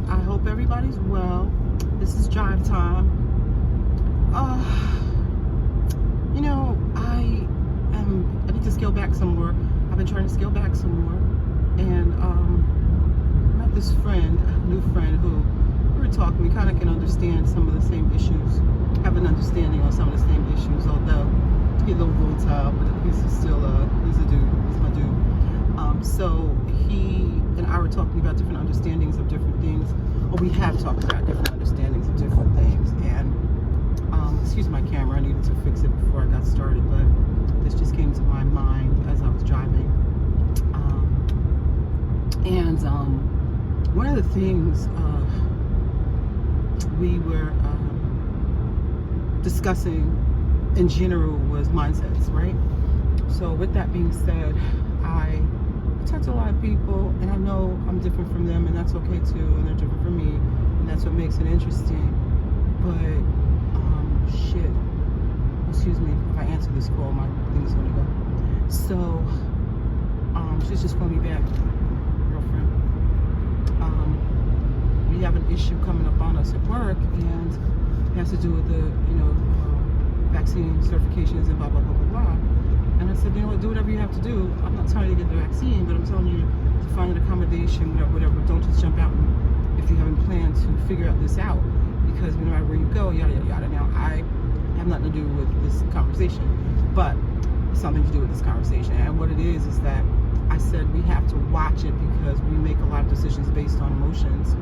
I hope everybody's well. This is drive time. You know, I need to scale back some more. I've been trying to scale back some more. And I met this friend, a new friend, who we were talking. We kind of can understand some of the same issues, have an understanding on some of the same issues, although he's a little volatile, but he's still he's a dude. He's my dude. So he and I were talking about different understandings of different things, or we have talked about different understandings of different things. And excuse my camera, I needed to fix it before I got started, but this just came to my mind as I was driving. One of the things we were discussing in general was mindsets, right? So with that being said, I talk to a lot of people, and I know I'm different from them, and that's okay too, and they're different from me, and that's what makes it interesting. But shit, excuse me if I answer this call, my thing is gonna go. So she's just calling me back, girlfriend. We have an issue coming up on us at work, and it has to do with the vaccine certifications and blah blah blah blah blah. And I said, you know what, do whatever you have to do. I'm not telling you to get the vaccine, but I'm telling you to find an accommodation, whatever. Don't just jump out if you haven't planned to figure out this out, because no matter where you go, yada yada yada. Now I have nothing to do with this conversation, but something to do with this conversation. And what it is that I said we have to watch it, because we make a lot of decisions based on emotions,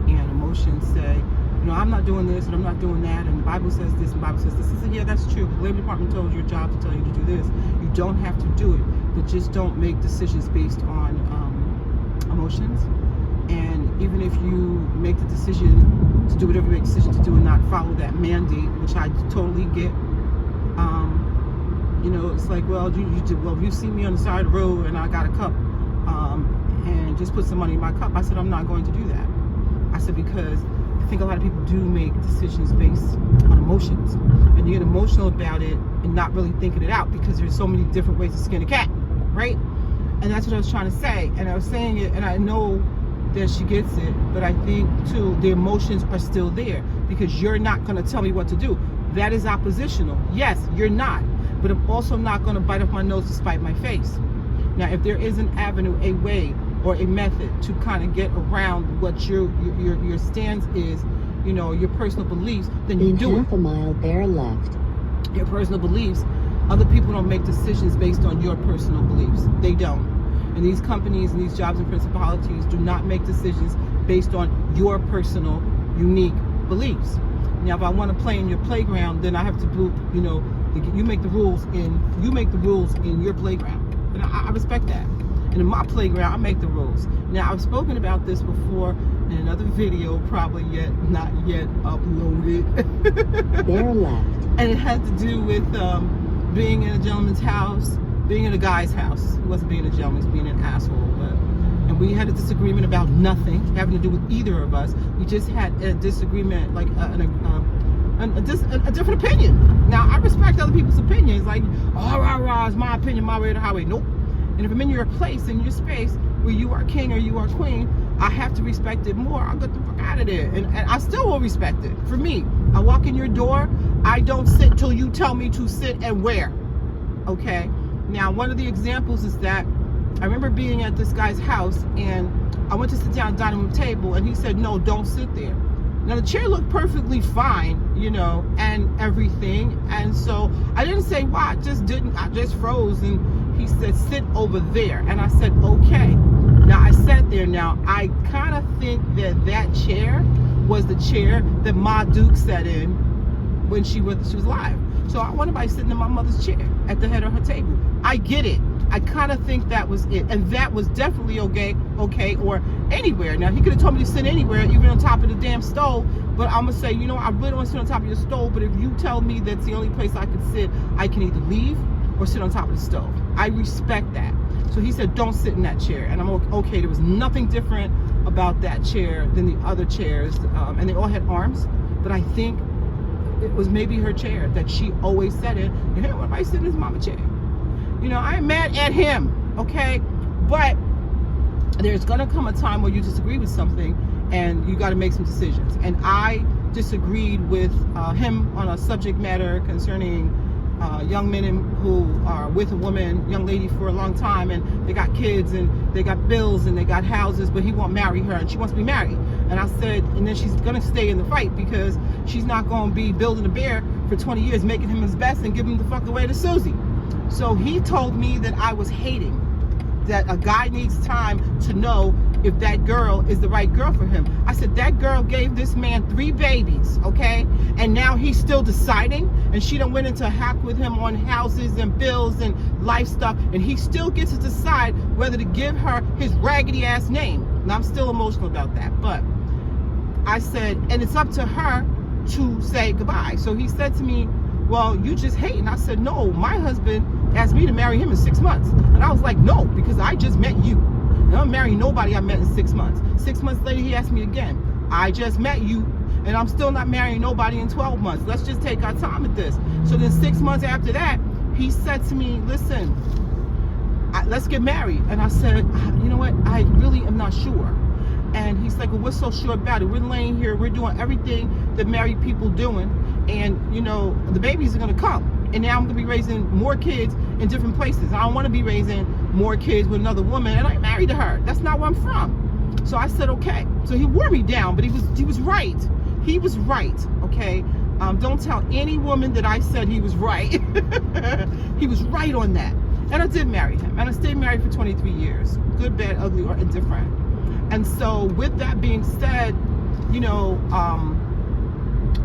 and emotions say, you know, I'm not doing this and I'm not doing that, and the Bible says this and the Bible says this. I said, yeah, that's true. The Labor Department told your job to tell you to do this. You don't have to do it, but just don't make decisions based on emotions. And even if you make the decision to do whatever you make a decision to do and not follow that mandate, which I totally get, you know, it's like, well, if you see me on the side of the road and I got a cup and just put some money in my cup, I said, I'm not going to do that. I said, because I think a lot of people do make decisions based on emotions, and you get emotional about it and not really thinking it out, because there's so many different ways to skin a cat, right? And that's what I was trying to say, and I was saying it, and I know that she gets it, but I think too the emotions are still there, because you're not going to tell me what to do. That is oppositional. Yes, you're not, but I'm also not going to bite off my nose to spite my face. Now, if there is an avenue, a way, or a method to kind of get around what your stance is, you know, your personal beliefs, then you do it. Half a mile, bear left. Your personal beliefs. Other people don't make decisions based on your personal beliefs. They don't. And these companies and these jobs and principalities do not make decisions based on your personal, unique beliefs. Now, if I want to play in your playground, then I have to do, you know, you make the rules in your playground, and I respect that. And in my playground, I make the rules. Now, I've spoken about this before in another video, probably not yet uploaded. Bear left. And it has to do with being in a gentleman's house, being in a guy's house. He wasn't being a gentleman, he was being an asshole. And we had a disagreement about nothing having to do with either of us. We just had a disagreement, like a different opinion. Now, I respect other people's opinions. Like, oh, rah, rah, it's my opinion, my way or the highway. Nope. And if I'm in your place, in your space, where you are king or you are queen, I have to respect it more. I'll get the fuck out of there. And I still will respect it. For me, I walk in your door, I don't sit till you tell me to sit and where. Okay? Now, one of the examples is that I remember being at this guy's house, and I went to sit down at the dining room table, and he said, no, don't sit there. Now, the chair looked perfectly fine, you know, and everything. And so I didn't say why, I just froze. And he said, sit over there. And I said, okay. Now, I sat there. Now, I kind of think that chair was the chair that Ma Duke sat in when she was alive. So I want anybody sitting in my mother's chair at the head of her table. I get it. I kind of think that was it. And that was definitely okay, or anywhere. Now, he could have told me to sit anywhere, even on top of the damn stove. But I'm going to say, you know, I really don't want to sit on top of your stove. But if you tell me that's the only place I could sit, I can either leave or sit on top of the stove. I respect that. So he said, don't sit in that chair. And I'm okay. There was nothing different about that chair than the other chairs. And they all had arms. But I think it was maybe her chair that she always sat in. And hey, what if I sit in his mama chair? You know, I am mad at him, okay? But there's gonna come a time where you disagree with something, and you got to make some decisions. And I disagreed with him on a subject matter concerning young men who are with a woman, young lady, for a long time, and they got kids and they got bills and they got houses, but he won't marry her and she wants to be married. And I said, and then she's gonna stay in the fight because she's not gonna be building a bear for 20 years, making him his best and giving him the fuck away to Susie. So he told me that I was hating, that a guy needs time to know if that girl is the right girl for him. I said, that girl gave this man 3 babies, okay? And now he's still deciding, and she done went into a hack with him on houses and bills and life stuff, and he still gets to decide whether to give her his raggedy ass name. And I'm still emotional about that, but I said, and it's up to her to say goodbye. So he said to me, well, you just hate. And I said, no, my husband asked me to marry him in 6 months. And I was like, no, because I just met you. And I'm marrying nobody I met in 6 months. 6 months later, he asked me again. I just met you, and I'm still not marrying nobody in 12 months. Let's just take our time with this. So then 6 months after that, he said to me, listen, let's get married. And I said, you know what? I really am not sure. And he's like, well, what's so sure about it? We're laying here, we're doing everything that married people doing, and you know, the babies are gonna come. And now I'm gonna be raising more kids in different places. I don't wanna be raising more kids with another woman, and I ain't married to her. That's not where I'm from. So I said, okay. So he wore me down, but he was right. He was right, okay? Don't tell any woman that I said he was right. He was right on that. And I did marry him, and I stayed married for 23 years. Good, bad, ugly, or indifferent. And so with that being said, you know,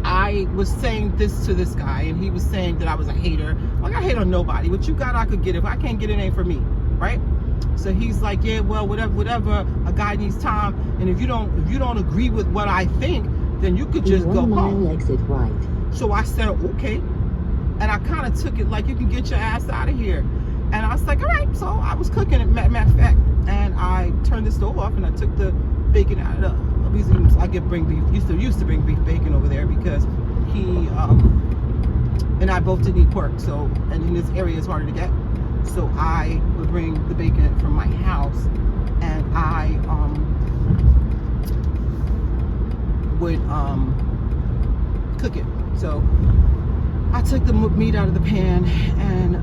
I was saying this to this guy, and he was saying that I was a hater. Like, I hate on nobody. What you got, I could get. If I can't get it, ain't for me, right? So he's like, yeah, well, whatever. A guy needs time, and if you don't agree with what I think, then you could just go home. Exit right. So I said, okay, and I kind of took it like, you can get your ass out of here. And I was like, all right. So I was cooking it, matter of fact, and I turned the stove off and I took the bacon out of the. I bring beef. Used to bring beef bacon over there because he and I both didn't eat pork. So, and in this area it's harder to get. So I would bring the bacon from my house, and I would cook it. So I took the meat out of the pan, and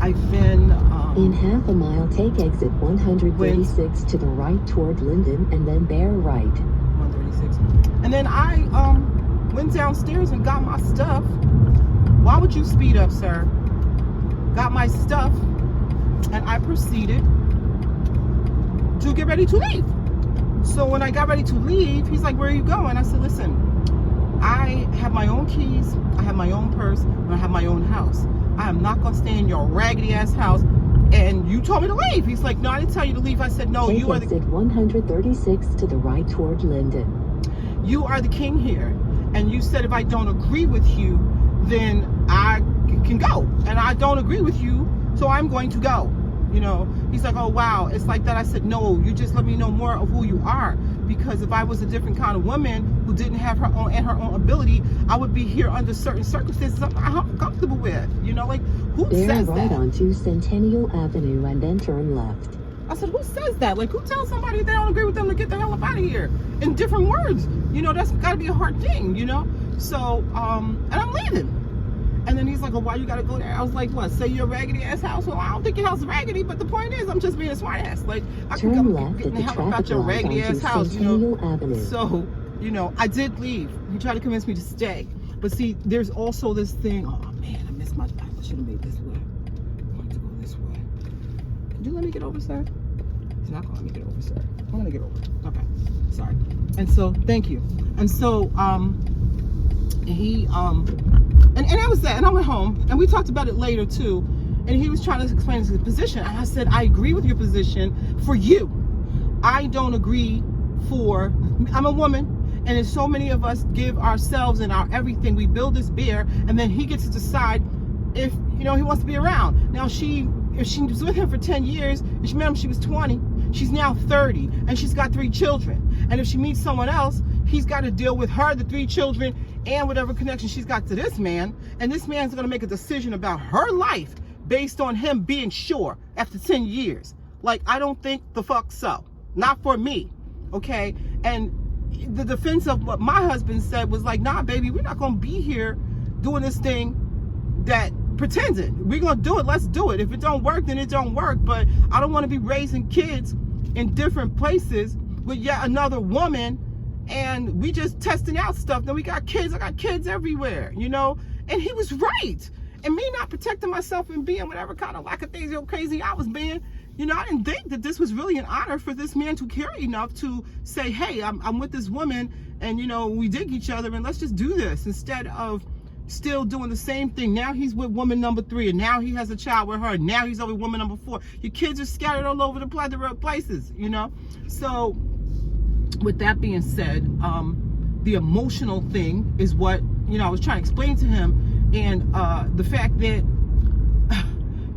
I then in half a mile, take exit 136 to the right toward Linden, and then bear right. 136. And then I went downstairs and got my stuff. Why would you speed up, sir? Got my stuff, and I proceeded to get ready to leave. So when I got ready to leave, he's like, where are you going? I said, listen, I have my own keys, I have my own purse, and I have my own house. I am not going to stay in your raggedy ass house. And you told me to leave. He's like, no, I didn't tell you to leave. I said, no, take you are the exit 136 to the right toward Linden. You are the king here. And you said if I don't agree with you, then I can go. And I don't agree with you, so I'm going to go. You know, he's like, oh, wow, it's like that. I said, no, you just let me know more of who you are. Because if I was a different kind of woman who didn't have her own ability, I would be here under certain circumstances I'm not comfortable with. You know, like, who says right that? onto Centennial Avenue and then turn left. I said, who says that? Like, who tells somebody if they don't agree with them to get the hell up out of here? In different words. You know, that's got to be a hard thing, you know? So, and I'm leaving. And then he's like, well, why you got to go there? I was like, what, say your raggedy ass house? Well, I don't think your house is raggedy, but the point is, I'm just being a smart ass. Like, I can come and get the hell about your raggedy ass house, you know? Avenue. So, you know, I did leave. He tried to convince me to stay. But see, there's also this thing, oh man, I missed my, I should have made this way. I want to go this way. Could you let me get over, sir? He's not going to let me get over, sir. I'm going to get over. Okay, sorry. And so, thank you. And so, he, and that was that. And I went home, and we talked about it later too. And he was trying to explain his position. And I said, I agree with your position for you. I don't agree for, I'm a woman, and there's so many of us give ourselves and our everything. We build this bear, and then he gets to decide if, you know, he wants to be around. Now, if she was with him for 10 years, and she met him, she was 20. She's now 30, and she's got 3 children. And if she meets someone else, he's got to deal with her, the 3 children, and whatever connection she's got to this man. And this man's going to make a decision about her life based on him being sure after 10 years. Like, I don't think the fuck so. Not for me. Okay? And the defense of what my husband said was like, nah, baby, we're not going to be here doing this thing that pretending. We're going to do it. Let's do it. If it don't work, then it don't work. But I don't want to be raising kids in different places with yet another woman, and we just testing out stuff. Then we got kids. I got kids everywhere, you know? And he was right. And me not protecting myself and being whatever kind of lackadaisical crazy I was being, you know, I didn't think that this was really an honor for this man to care enough to say, hey, I'm with this woman, and, you know, we dig each other, and let's just do this, instead of still doing the same thing. Now he's with woman number 3, and now he has a child with her, and now he's over woman number 4. Your kids are scattered all over the places, you know? So with that being said, the emotional thing is what, you know, I was trying to explain to him. And the fact that,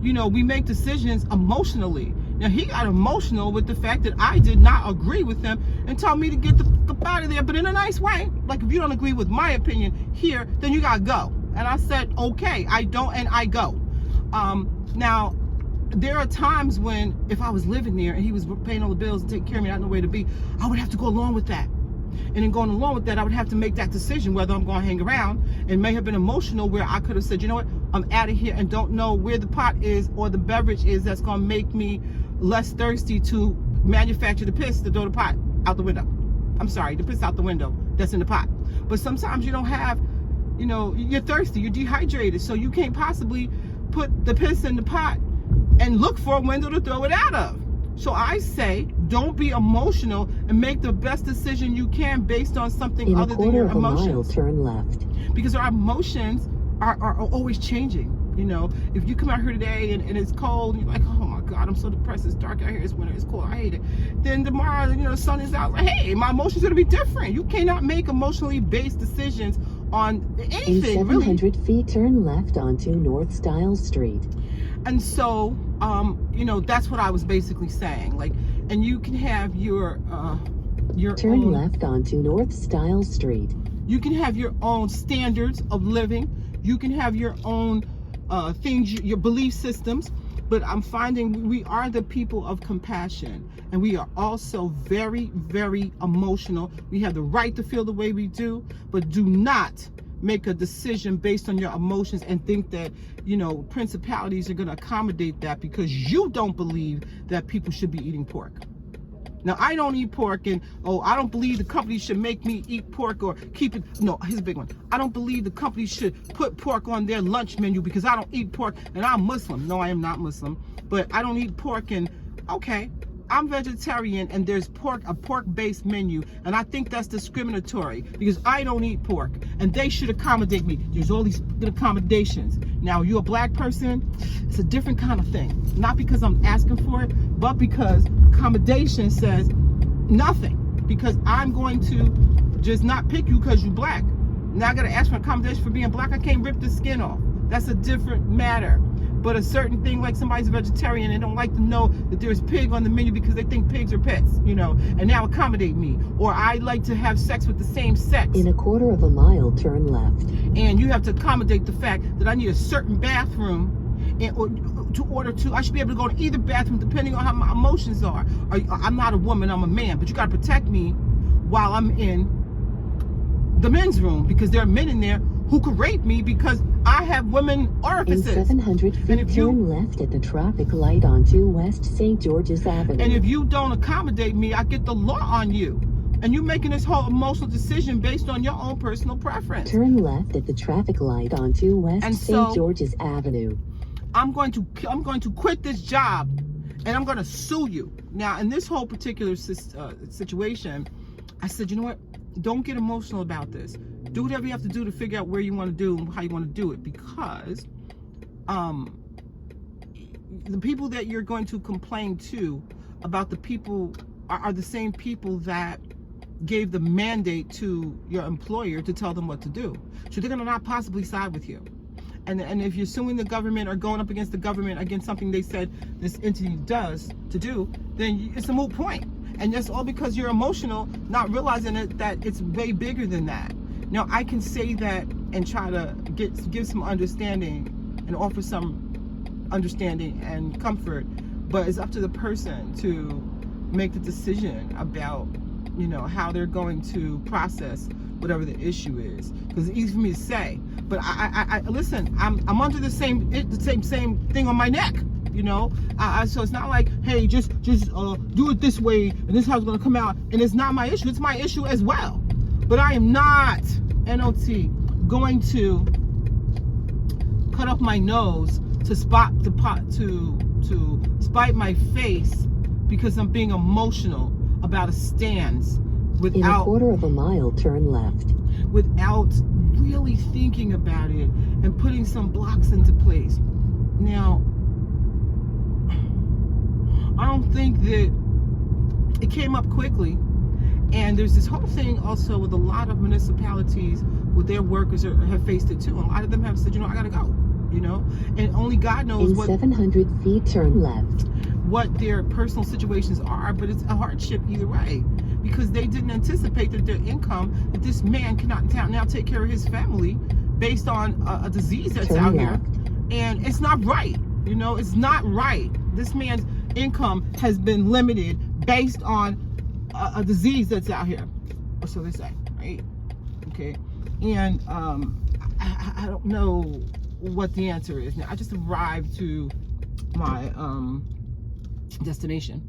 you know, we make decisions emotionally. Now, he got emotional with the fact that I did not agree with him and told me to get the fuck out of there, but in a nice way. Like, if you don't agree with my opinion here, then you gotta go. And I said, okay, I don't, and I go. Now, there are times when, if I was living there and he was paying all the bills and taking care of me, I had nowhere to be, I would have to go along with that. And in going along with that, I would have to make that decision whether I'm going to hang around. It may have been emotional where I could have said, you know what, I'm out of here, and don't know where the pot is or the beverage is that's going to make me less thirsty to manufacture the piss to throw the pot out the window. I'm sorry, the piss out the window that's in the pot. But sometimes you don't have, you know, you're thirsty, you're dehydrated, so you can't possibly put the piss in the pot and look for a window to throw it out of. So I say, don't be emotional and make the best decision you can based on something other than your emotions. Turn left. Because our emotions are always changing. You know, if you come out here today and it's cold, and you're like, oh my God, I'm so depressed, it's dark out here, it's winter, it's cold, I hate it. Then tomorrow, you know, the sun is out, like, hey, my emotions are gonna be different. You cannot make emotionally based decisions on anything, In 700 feet, turn left onto North Stiles Street. And so, you know, that's what I was basically saying. Like, and you can have your turn own, left onto North Stiles Street. You can have your own standards of living. You can have your own things, your belief systems. But I'm finding we are the people of compassion, and we are also very, very emotional. We have the right to feel the way we do, but do not make a decision based on your emotions and think that, you know, principalities are going to accommodate that because you don't believe that people should be eating pork. Now, I don't eat pork, and, oh, I don't believe the company should make me eat pork or keep it. No, here's a big one. I don't believe the company should put pork on their lunch menu because I don't eat pork and I'm Muslim. No, I am not Muslim, but I don't eat pork, and okay, I'm vegetarian and there's a pork-based menu, and I think that's discriminatory because I don't eat pork and they should accommodate me. There's all these accommodations. Now, you're a black person, it's a different kind of thing. Not because I'm asking for it, but because accommodation says nothing. Because I'm going to just not pick you because you're black. Now I gotta ask for accommodation for being black. I can't rip the skin off. That's a different matter. But a certain thing, like somebody's a vegetarian, they don't like to know that there's pig on the menu because they think pigs are pets, you know, and now accommodate me. Or I like to have sex with the same sex. In a quarter of a mile, turn left. And you have to accommodate the fact that I need a certain bathroom I should be able to go to either bathroom depending on how my emotions are. I'm not a woman, I'm a man, but you gotta protect me while I'm in the men's room because there are men in there who could rape me because I have women orifices. In 700 feet, turn left at the traffic light onto West St. George's Avenue. And if you don't accommodate me, I get the law on you. And you're making this whole emotional decision based on your own personal preference. Turn left at the traffic light onto West St. George's Avenue. I'm going to quit this job and I'm going to sue you. Now, in this whole particular situation, I said, you know what? Don't get emotional about this. Do whatever you have to do to figure out where you want to do and how you want to do it, because the people that you're going to complain to about the people are the same people that gave the mandate to your employer to tell them what to do. So they're going to not possibly side with you. And if you're suing the government or going up against the government against something they said this entity does to do, then it's a moot point. And that's all because you're emotional, not realizing that it's way bigger than that. Now, I can say that and try to give some understanding and offer some understanding and comfort, but it's up to the person to make the decision about you know, how they're going to process whatever the issue is, because it's easy for me to say, but I listen, I'm under the same thing on my neck, you know. So it's not like, hey, just do it this way and this is how it's going to come out, and it's not my issue, it's my issue as well. But I am not, NOT, going to cut off my nose to spite my face because I'm being emotional about a stance In a quarter of a mile, turn left. without really thinking about it and putting some blocks into place. Now, I don't think that it came up quickly, and there's this whole thing also with a lot of municipalities with their workers have faced it too. A lot of them have said, you know, I gotta go, you know, and only God knows In what 700 feet, turn left. what their personal situations are, but it's a hardship either way, because they didn't anticipate that their income, that this man cannot now take care of his family based on a disease that's Turn out left. here, and it's not right, you know, it's not right. This man's income has been limited based on a disease that's out here, or so they say, right? Okay, and I don't know what the answer is. Now, I just arrived to my destination,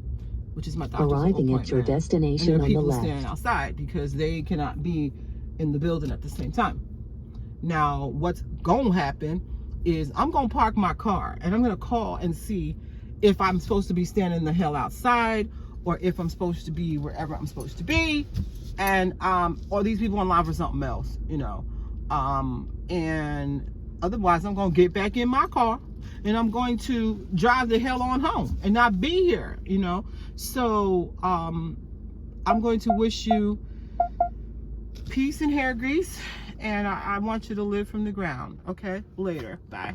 which is my doctor's Arriving at your appointment. destination And there are on the people left. standing outside because they cannot be in the building at the same time. Now, what's going to happen is I'm going to park my car and I'm going to call and see if I'm supposed to be standing the hell outside or if I'm supposed to be wherever I'm supposed to be, and or these people in line for something else, you know. And otherwise, I'm going to get back in my car and I'm going to drive the hell on home and not be here, you know. So I'm going to wish you peace and hair grease, and I want you to live from the ground. Okay, later, bye.